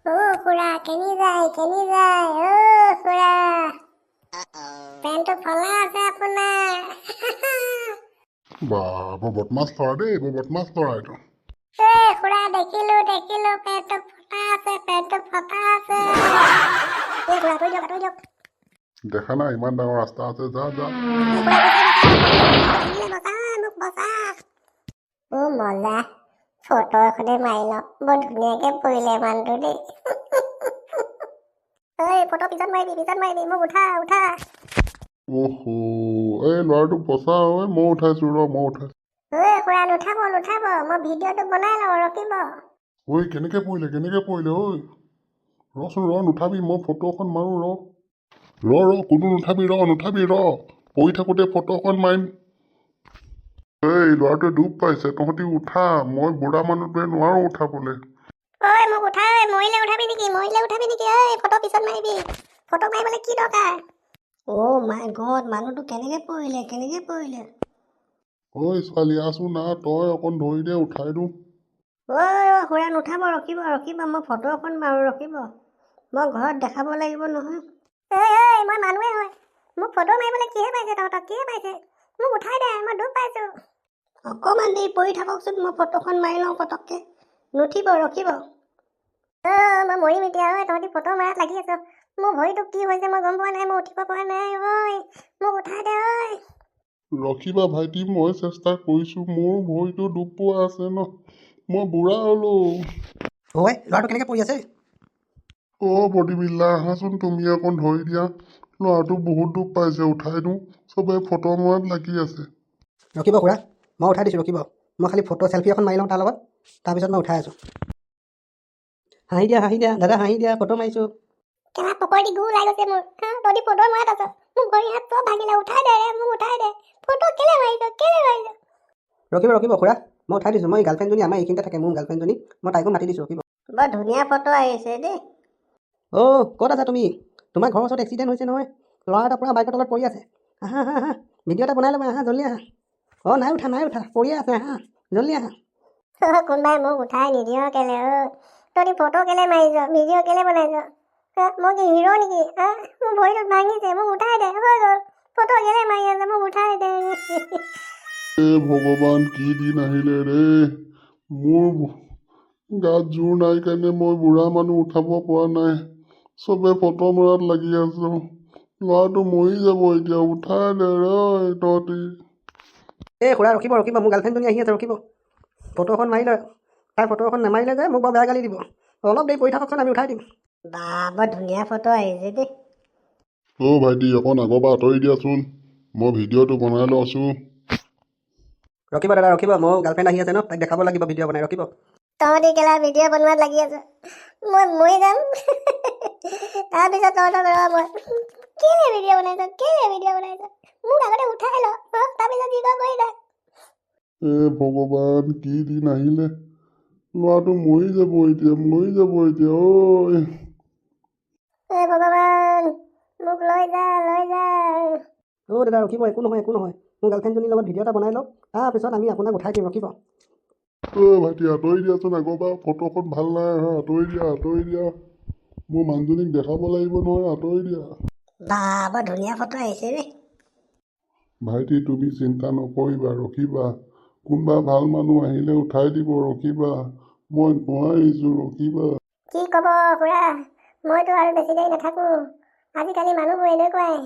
খুৰা কেনি যায় খুৰা পেণ্টটো ফলা আছে আপোনাৰ বৰ বদমাছ ল'ৰা দেই, বৰ বদমাছ ল'ৰা এইটো। খুৰা দেখিলো পেণ্টটো ফটা আছে খুৰা আঁতৰি দিয়ক দেখা নাই ইমান ডাঙৰ ৰাস্তা আছে, যা যা। মোক বচা মজা ফটো এখনে মাৰি লওঁ, বৰ ধুনীয়াকে পৰিলে মানুহটো দেই ফটো পিছত মাৰিবি মোক উঠা অহো, এই ল'ৰাটোক বচা, মই উঠাইছো মই উঠাইছো। খুৰা নুঠাব মই ভিডিঅ'টো বনাই লওঁ, ৰখিব। কেনেকে পৰিলে ৰচোন নুঠাবি, মই ফটো এখন মাৰো কোনো নুঠাবি পৰি থাকোতে ফটো এখন মাৰিম। ল'ৰাটোৱে দুখ পাইছে, তহঁতি উঠা, মই বুঢ়া মানুহটোৱে নোৱাৰো উঠাবলৈ। মোক উঠা, মৰিলে উঠাবি নেকি ফটো পিছত মাৰিবি, ফটো মাৰিবলৈ কি দৰকাৰ? মাই গড, মানুহটো কেনেকে পৰিলে ছোৱালী আছো না, তই অকণ ধৰি দে, উঠাই দিওঁ। খুৰা নুঠাব, ৰখিব মই ফটো এখন মাৰো, ৰখিব। মই ঘৰত দেখাব লাগিব নহয়। মই মানুহে হয়, মোক ফটো মাৰিবলৈ কিহে পাইছে মোক উঠাই দে, মই দুখ পাইছো। অকমান দেৰি পৰি থাককচোন, মই ফটোখন মাৰি লওঁ পটককে, নুঠিব, ৰখিব। মই মৰিম এতিয়া, তহঁতি ফটো মাৰাত লাগি আছ। মোৰ ভৰিটো কি হৈছে মই গম পোৱা নাই, মই উঠিব পৰা নাই। মোক উঠাই দে ৰখিবা ভাইটি, মই চেষ্টা কৰিছো, মোৰ ভৰিটো দুখ পোৱা আছে ন, মই বুঢ়া হলো। ল'ৰাটো কেনেকে পৰি আছে? বডি বিল্ডাৰ, আহাচোন তুমি অকণ ধৰি দিয়া, ল'ৰাটো বহুত দুখ পাইছে, উঠাই দিওঁ। চবে ফটো মৰাত লাগি আছে। ৰখিব খুৰা, মই উঠাই দিছোঁ, ৰখিব। মই খালি চেলফি এখন মাৰি লওঁ তাৰ লগত, তাৰপিছত মই উঠাই আছোঁ। হাঁহি দিয়া দাদা, হাঁহি দিয়া, ফটো মাৰিছোঁ। কেলা পকৰি দি গু ওলাই গৈছে মোৰ। তহঁতি ফটো মৰাত আছ, মোক ভৰি হাত চব ভাঙিলে, উঠাই দে মোক উঠাই দে। ফটো কেলে মাৰিছ ৰখিব খুৰা, মই উঠাই দিছোঁ। মই গাৰ্লফ্ৰেণ্ডজনী আমাৰ এইখিনিতে থাকে, মোৰ গাৰ্লফ্ৰেণ্ডজনী, মই তাইকো মাতি দিছোঁ, ৰখিব। বৰ ধুনীয়া ফটো আহিছে দেই। ক'ত আছা তুমি? তোমাৰ ঘৰৰ ওচৰত এক্সিডেণ্ট হৈছে নহয়, ল'ৰা এটা পূৰা বাইকৰ তলত পৰি আছে। আহা ভিডিঅ' এটা বনাই ল'বা, জল্দি আহা। নাই উঠা, পৰিয়ে আছে, জল্দি আহা। কোনোবাই মোক উঠাই নিদিয় কেলে তহঁতি ফটো কেলে মাৰিছ, ভিডিঅ' কেলে বনাইছ? মই কি হিৰো নেকি? মোৰ ভৰিটো ভাঙিছে, মোক উঠাই দে, হৈ গ'ল। ফটো কেলে মাৰি আছে, মোক উঠাই দে। ভগৱান, কি দিন আহিলে ৰে, মোৰ গাত জোৰ নাই কাৰণে মই বুঢ়া মানুহ উঠাব পৰা নাই, চবে ফটো মৰাত লাগি আছো। ল'ৰাটো মৰি যাব এতিয়া, উঠাই দে তহঁতি। খুৰা ৰখিব, মোৰ গাৰ্লফ্ৰেণ্ডজনী আহি আছে, ৰখিব। ফটো এখন মাৰি লয়, তাই ফটো এখন নামাৰিলে যে মোক বৰ বেয়া গালি দিব। অলপ দেৰি পৰি থাককচোন, আমি উঠাই দিম। বৰ ধুনীয়া ফটো আহিছে দেই। ভাইটি, অকণ আগৰ পৰা আঁতৰি দিয়াচোন, মই ভিডিঅ'টো বনাই লৈছোঁ। ৰখিব দাদা, ৰখিব, মোৰ গাৰ্লফ্ৰেণ্ড আহি আছে ন, তাইক দেখাব লাগিব ভিডিঅ' বনাই, ৰখিব। তহঁতি কেলা ভিডিঅ' বনোৱাত লাগি আছ, মই মৰি যাম। তাৰপিছত তহঁতক মই কেলে ভিডিঅ' বনাইছ, মোক আগতে উঠাই ল, তাৰপিছত যি কয় কৰি থাক। ভগৱান, কি দিন আহিলে, ল'ৰাটো মৰি যাব এতিয়া ভগৱান, মোক লৈ যা। দাদা ৰখিব, একো নহয়, মোৰ গাৰ্লফ্ৰেণ্ডজনীৰ লগত ভিডিঅ' এটা বনাই লওক, তাৰপিছত আমি আপোনাক উঠাই দিম, ৰখিব। ভাইটি, আঁতৰি দিয়াচোন, আগৰ পৰা ফটোখন ভাল নাই অহা, আঁতৰি দিয়া, মোৰ মানুহজনীক দেখাব লাগিব নহয়, আঁতৰি দিয়া। বৰ ধুনীয়া ফটো আহিছে দেই। ভাইটি, তুমি চিন্তা নকৰিবা, ৰখিবা, কোনোবা ভাল মানুহ আহিলে উঠাই দিব, ৰখিবা, মই নোৱাৰিছো, ৰখিবা। কি ক'ব খুৰা, মইতো আৰু বেছি দেৰি নাথাকো। আজিকালি মানুহবোৰ এনেকুৱাই,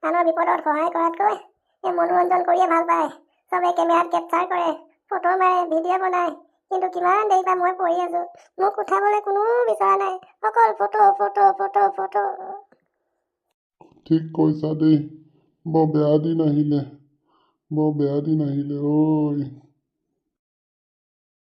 আনৰ বিপদত সহায় কৰাতকৈ মনোৰঞ্জন কৰিয়ে ভাল পায়। চবে কেমেৰাত কেপচাৰ কৰে, ফটো মাৰে, ভিডিঅ' বনায়, কিন্তু কিমান দেৰি পৰা মই পঢ়ি আছো, মোক উঠাবলৈ কোনো বিচৰা নাই, অকল ফটো। ঠিক কৈছা দেই, বৰ বেয়া দিন আহিলে, ঐ।